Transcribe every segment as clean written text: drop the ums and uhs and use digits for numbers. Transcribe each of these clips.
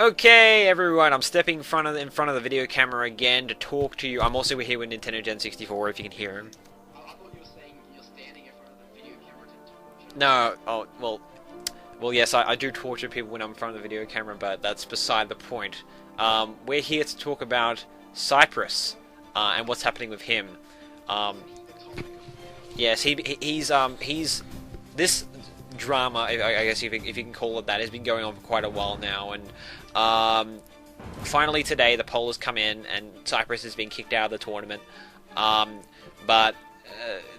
Okay, everyone, I'm stepping in front of the video camera again to talk to you. I'm also here with Nintendo Gen 64, if you can hear him. I thought you were saying you're standing in front of the video camera to torture. No, well, yes, I do torture people when I'm in front of the video camera, but that's beside the point. We're here to talk about Cyprsss and what's happening with him. Yes, he's this drama, I guess if you can call it that, has been going on for quite a while now, and finally today the poll has come in and Cyprsss has been kicked out of the tournament, but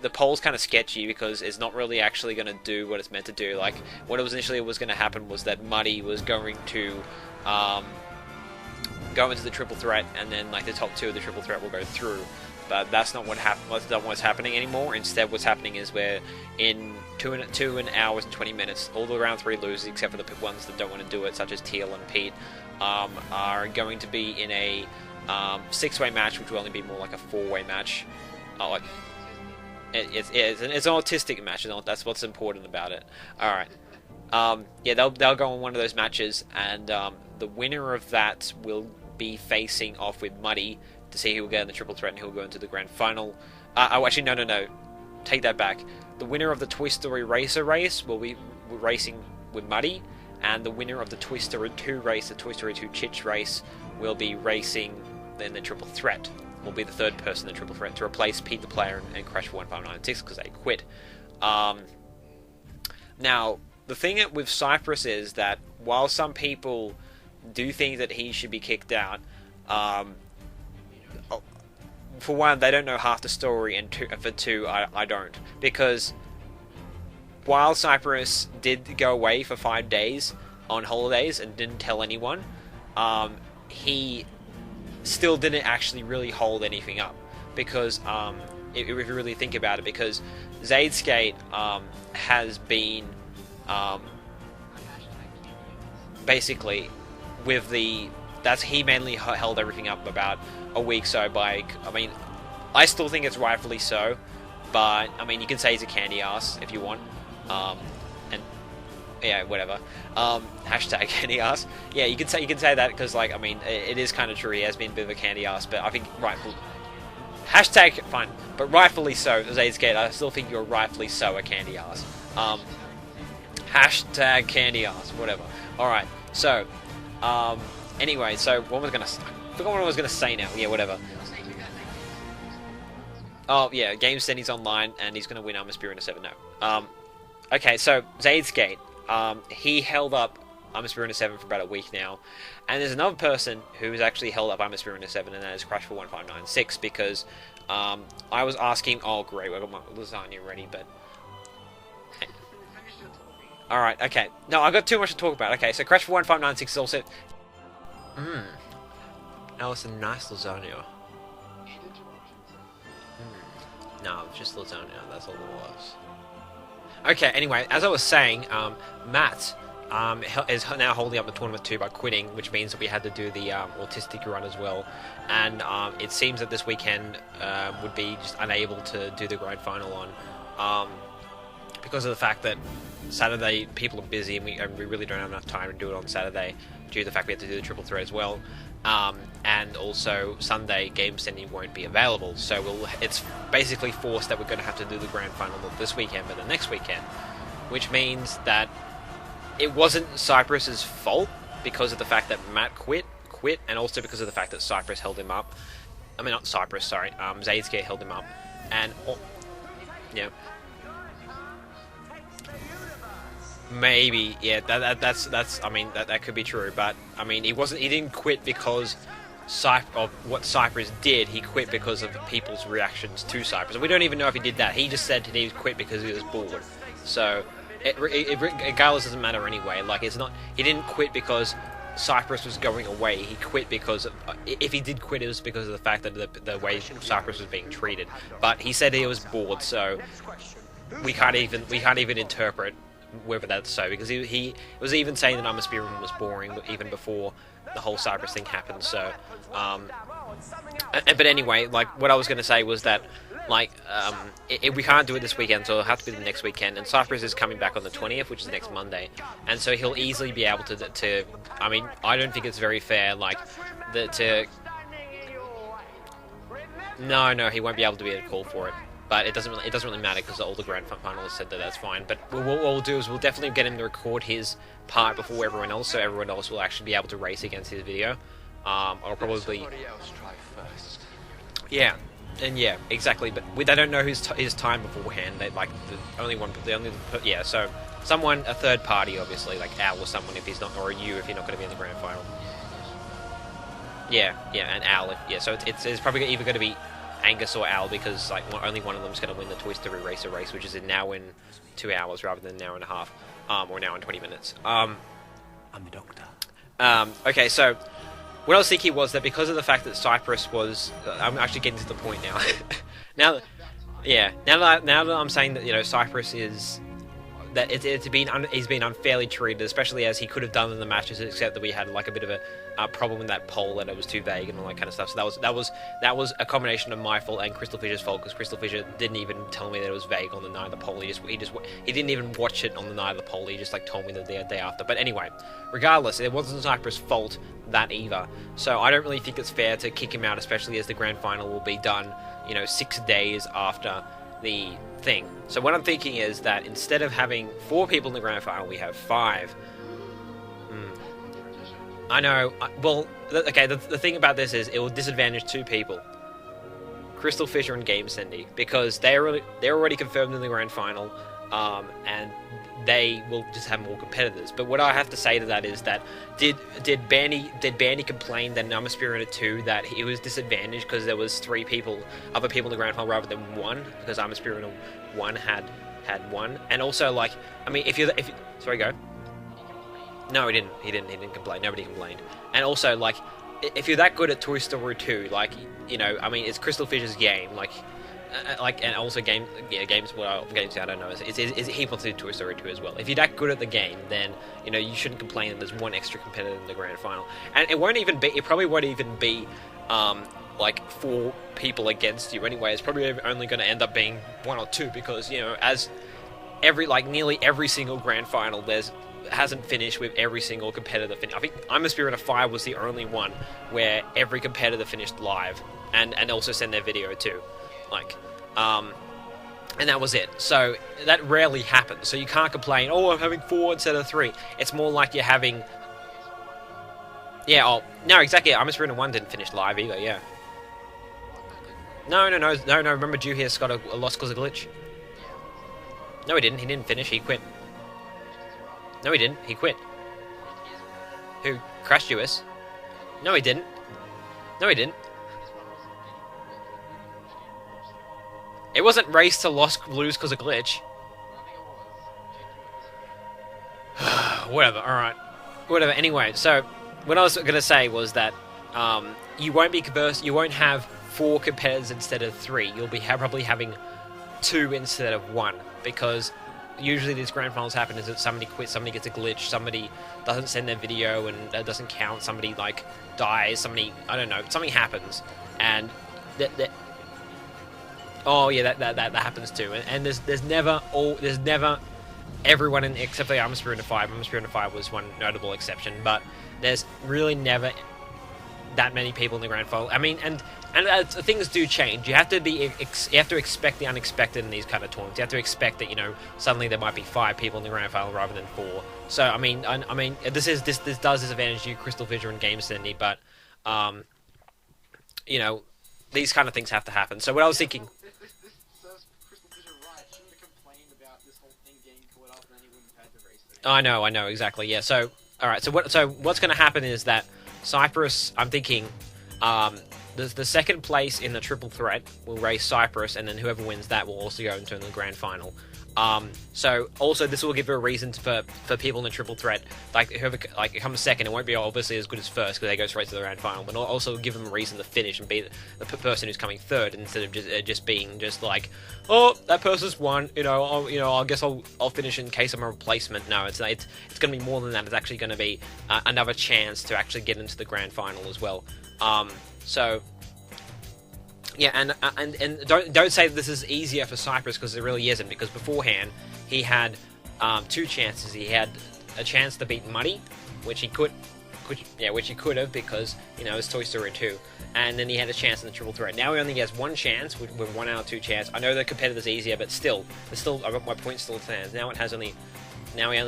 the poll's kind of sketchy because it's not really actually going to do what it's meant to do. Like, what it was initially was going to happen was that Muddy was going to go into the triple threat, and then like the top two of the triple threat will go through. But that's not what happened. That's not what's happening anymore. Instead, what's happening is we're in 2 hours and 20 minutes. All the round 3 losers, except for the ones that don't want to do it, such as Teal and Pete, are going to be in a 6-way match, which will only be more like a 4-way match. It's an autistic match. That's what's important about it. All right. Yeah, they'll go on one of those matches, and the winner of that will be facing off with Muddy to see who will get in the triple threat and who will go into the grand final. Actually, no. Take that back. The winner of the Toy Story Racer race will be racing with Muddy, and the winner of the Toy Story 2 race, the Toy Story 2 Chitch race, will be racing in the triple threat. Will be the third person in the triple threat to replace Pete the Player and Crash 1596 because they quit. Now, the thing with Cyprsss is that while some people do think that he should be kicked out, for one, they don't know half the story, and for two, I don't. Because while Cyprsss did go away for 5 days on holidays and didn't tell anyone, he still didn't actually really hold anything up. Because, if you really think about it, because Cyprsss has been, basically, with the... he mainly held everything up about a week so by... I mean, I still think it's rightfully so, but, I mean, you can say he's a candy ass if you want, and, yeah, whatever, hashtag candy ass. Yeah, you can say that, because, like, I mean, it is kind of true, he has been a bit of a candy ass, but I think rightfully... Hashtag, fine, but rightfully so, Cyprsss, I still think you're rightfully so a candy ass. Hashtag candy ass, whatever. Alright, so, anyway, so what was I forgot what I was gonna say now. Yeah, whatever. Oh yeah, Game said he's online and he's gonna win Armor Spirit in a 7. No. Okay, so Cyprsss, he held up Armor Spirit in a 7 for about a week now, and there's another person who's actually held up Armor Spirit in a 7, and that is Crash for 1596 because I was asking. Oh great, I got my lasagna ready, but. Alright, okay. No, I got too much to talk about. Okay, so Crash for 1596 is also... That was a nice lasagna. No, it was just lasagna, that's all it was. Okay, anyway, as I was saying, Matt is now holding up the tournament too by quitting, which means that we had to do the autistic run as well. And it seems that this weekend would be just unable to do the grand final on... because of the fact that Saturday people are busy and we really don't have enough time to do it on Saturday due to the fact we have to do the triple threat as well, and also Sunday game sending won't be available, so it's basically forced that we're going to have to do the grand final not this weekend but the next weekend, which means that it wasn't Cyprss's fault because of the fact that Matt quit, and also because of the fact that Cyprsss held him up. I mean, not Cyprsss, sorry, Cyprsss held him up, and yeah. Maybe, yeah. That's. I mean, that could be true, but I mean, he didn't quit because of what Cyprsss did. He quit because of people's reactions to Cyprsss. We don't even know if he did that. He just said he quit because he was bored. So, regardless, doesn't matter anyway. Like, it's not. He didn't quit because Cyprsss was going away. He quit because of, if he did quit, it was because of the fact that the way Cyprsss was being treated. But he said he was bored, so we can't even interpret whether that's so, because he was even saying that Armor Spirit was boring even before the whole Cyprsss thing happened. So, but anyway, like what I was going to say was that like, we can't do it this weekend, so it'll have to be the next weekend. And Cyprsss is coming back on the 20th, which is next Monday, and so he'll easily be able to. I mean, I don't think it's very fair, like, to. No, he won't be able to be able to call for it. But it doesn't really matter because all the grand finalists said that that's fine. But what we'll do is we'll definitely get him to record his part before everyone else, so everyone else will actually be able to race against his video. I'll probably. Yeah, and yeah, exactly. But they don't know his time beforehand. They like yeah. So someone, a third party, obviously, like Al or someone if he's not, or you if you're not going to be in the grand final. Yeah, and Al. So it's probably either going to be Angus or Al, because like only one of them is going to win the Toy Story Racer race, which is now in 2 hours rather than an hour and a half, or an hour and 20 minutes. I'm the doctor. Okay, so what I was thinking was that because of the fact that Cyprsss was, I'm actually getting to the point now. now that I'm saying that Cyprsss is that he's been unfairly treated, especially as he could have done in the matches, except that we had like a bit of a problem with that poll, that it was too vague and all that kind of stuff. So that was a combination of my fault and Crystal Fisher's fault, because Crystal Fisher didn't even tell me that it was vague on the night of the poll. He didn't even watch it on the night of the poll. He just like told me the day after. But anyway, regardless, it wasn't Cyprsss' fault that either. So I don't really think it's fair to kick him out, especially as the grand final will be done 6 days after the thing. So what I'm thinking is that instead of having 4 people in the grand final, we have 5. I know. Okay. The thing about this is it will disadvantage 2 people, Crystal Fisher and Game Cindy, because they're already confirmed in the grand final, and they will just have more competitors. But what I have to say to that is that did Bandy complain that in I'm a Spirited 2 that he was disadvantaged because there was 3 other people in the grand final rather than 1, because I'm a Spirited 1 had 1, and also like I mean if you sorry go. No, he didn't complain. Nobody complained. And also, like, if you're that good at Toy Story 2, like, I mean, it's Crystal Fisher's game, and also games, I don't know. He wants to do Toy Story 2 as well. If you're that good at the game, then, you shouldn't complain that there's 1 extra competitor in the grand final. And it probably won't even be, like, 4 people against you anyway. It's probably only going to end up being 1 or 2, because, as nearly every single grand final, hasn't finished with every single competitor finish. I think I'm a Spirited 5 was the only one where every competitor finished live and also sent their video too, and that was it. So that rarely happens. So you can't complain, oh, I'm having 4 instead of 3. It's more like you're having, no, exactly. I'm a Spirited 1 didn't finish live either. Yeah. No. Remember, Juhius got a loss because of glitch. No, he didn't. He didn't finish. He quit. No, he didn't. He quit. Who? Crash Jewis? No, he didn't. No, he didn't. It wasn't race to lose because of glitch. Whatever, alright. Whatever, anyway, so what I was going to say was that you won't have 4 competitors instead of 3. You'll be probably having 2 instead of 1, because usually these grand finals happen is that somebody quits, somebody gets a glitch, somebody doesn't send their video and that doesn't count, somebody like dies, something happens, and that happens too, and there's never everyone except for I'm a Spirited 5. I'm a Spirited 5 was one notable exception, but there's really never that many people in the grand final. I mean, and things do change. You have to expect the unexpected in these kind of tournaments. You have to expect that suddenly there might be 5 people in the grand final rather than 4. So I mean this does disadvantage you, Crystal Fisher and Game Cindy, but these kind of things have to happen. So what I was thinking. This serves Crystal Fisher right. Shouldn't have complained about this whole thing getting caught up, and then he wouldn't have had the race. I know exactly. Yeah. So all right. So what's going to happen is that Cyprsss, I'm thinking, the second place in the triple threat will race Cyprsss, and then whoever wins that will also go into the grand final. So also this will give a reason for people in the triple threat, like whoever comes second, it won't be obviously as good as first because they go straight to the grand final, but also give them a reason to finish and be the person who's coming third instead of just being like, oh, that person's won, I guess I'll finish in case I'm a replacement. No, it's going to be more than that. It's actually going to be another chance to actually get into the grand final as well. So Yeah, and don't say that this is easier for Cyprsss, because it really isn't. Because beforehand he had two chances. He had a chance to beat Muddy, which he could have, because it's Toy Story 2, and then he had a chance in the triple threat. Now he only has one chance with 1 out of 2 chance. I know the competitor's easier, but still, my point still stands. Now he only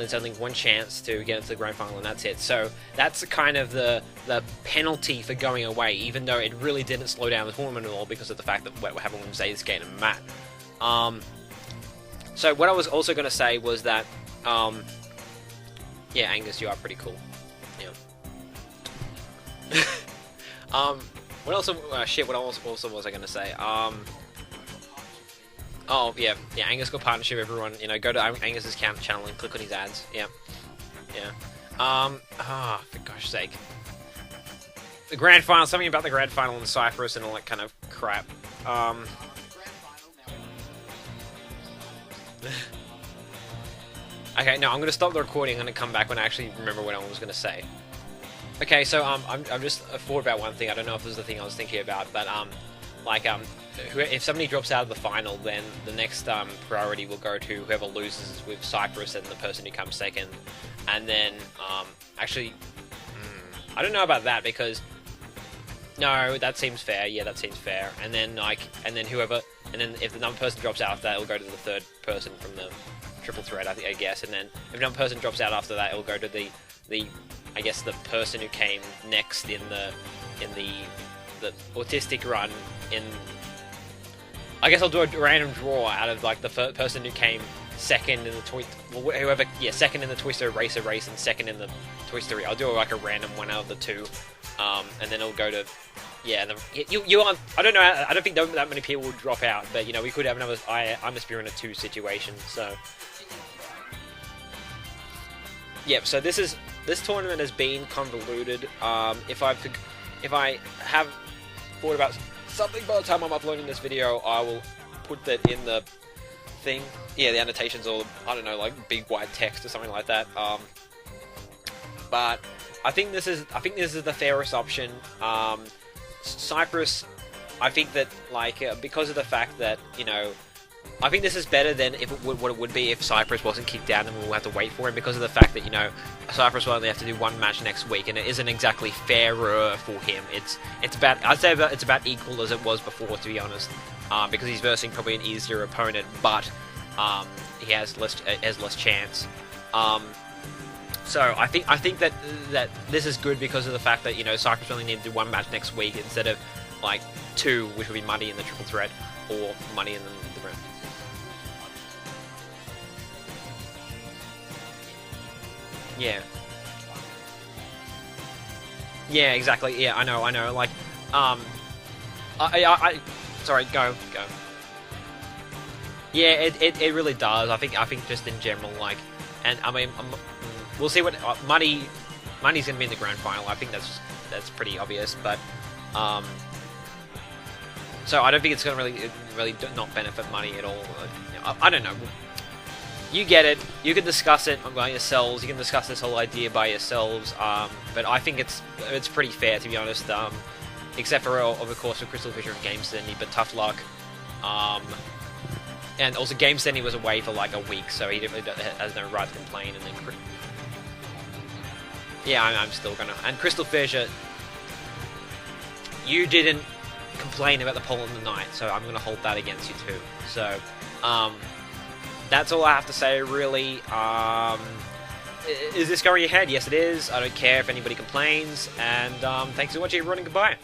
has only one chance to get into the grand final, and that's it. So that's kind of the penalty for going away, even though it really didn't slow down the tournament at all, because of the fact that what happened with Zayskate and Matt. So what I was also going to say was that, yeah, Angus, you are pretty cool. Yeah. What else? Shit. What else was I going to say? Oh, yeah, Angus got partnership, everyone. Go to Angus's channel and click on his ads. Yeah. For gosh sake. The grand final, something about the grand final and Cyprsss and all that kind of crap. Okay, no, I'm going to stop the recording. I'm going to come back when I actually remember what I was going to say. Okay, so, I'm just thought about one thing. I don't know if this is the thing I was thinking about, but, if somebody drops out of the final, then the next priority will go to whoever loses with Cyprsss and the person who comes second. And then, I don't know about that, because no, that seems fair. Yeah, that seems fair. And then and then if another person drops out after that, it'll go to the third person from the triple threat, I guess. And then if another person drops out after that, it'll go to the I guess the person who came next in the autistic run in. I guess I'll do a random draw out of the person who came second in the second in the Toy Story Racer race and second in the Toy Story. I'll do a random one out of the two, and then it'll go to I don't know. I don't think that many people will drop out, but we could have another I'm a Spear in a 2 situation. So yep. So this tournament has been convoluted. If I have thought about something by the time I'm uploading this video, I will put that in the thing. Yeah, the annotations, or I don't know, big white text or something like that. But I think this is the fairest option. Cyprsss, I think that because of the fact that I think this is better than what it would be if Cyprsss wasn't kicked out and we'll have to wait for him, because of the fact that Cyprsss will only have to do one match next week, and it isn't exactly fairer for him. It's about equal as it was before, to be honest, because he's versing probably an easier opponent, but he has less chance. So I think that this is good because of the fact that Cyprsss only need to do one match next week instead of 2, which would be Muddy in the triple threat or Muddy in the round. Yeah. Yeah, exactly. Yeah, I know. Sorry, go. Yeah, it really does. I think just in general, and I mean, we'll see what Muddy's gonna be in the grand final. I think that's pretty obvious, but so I don't think it's gonna really not benefit Muddy at all. I don't know. You get it. You can discuss it by yourselves. You can discuss this whole idea by yourselves. But I think it's pretty fair, to be honest. Except for, of course, for Crystal Fisher and Game Cindy, but tough luck. And also, Game Cindy was away for a week, so he has no right to complain. And then, yeah, I'm still gonna. And Crystal Fisher, you didn't complain about the poll in the night, so I'm gonna hold that against you too. So, that's all I have to say, really. Is this going ahead? Yes, it is. I don't care if anybody complains. And thanks for watching, everyone, and goodbye.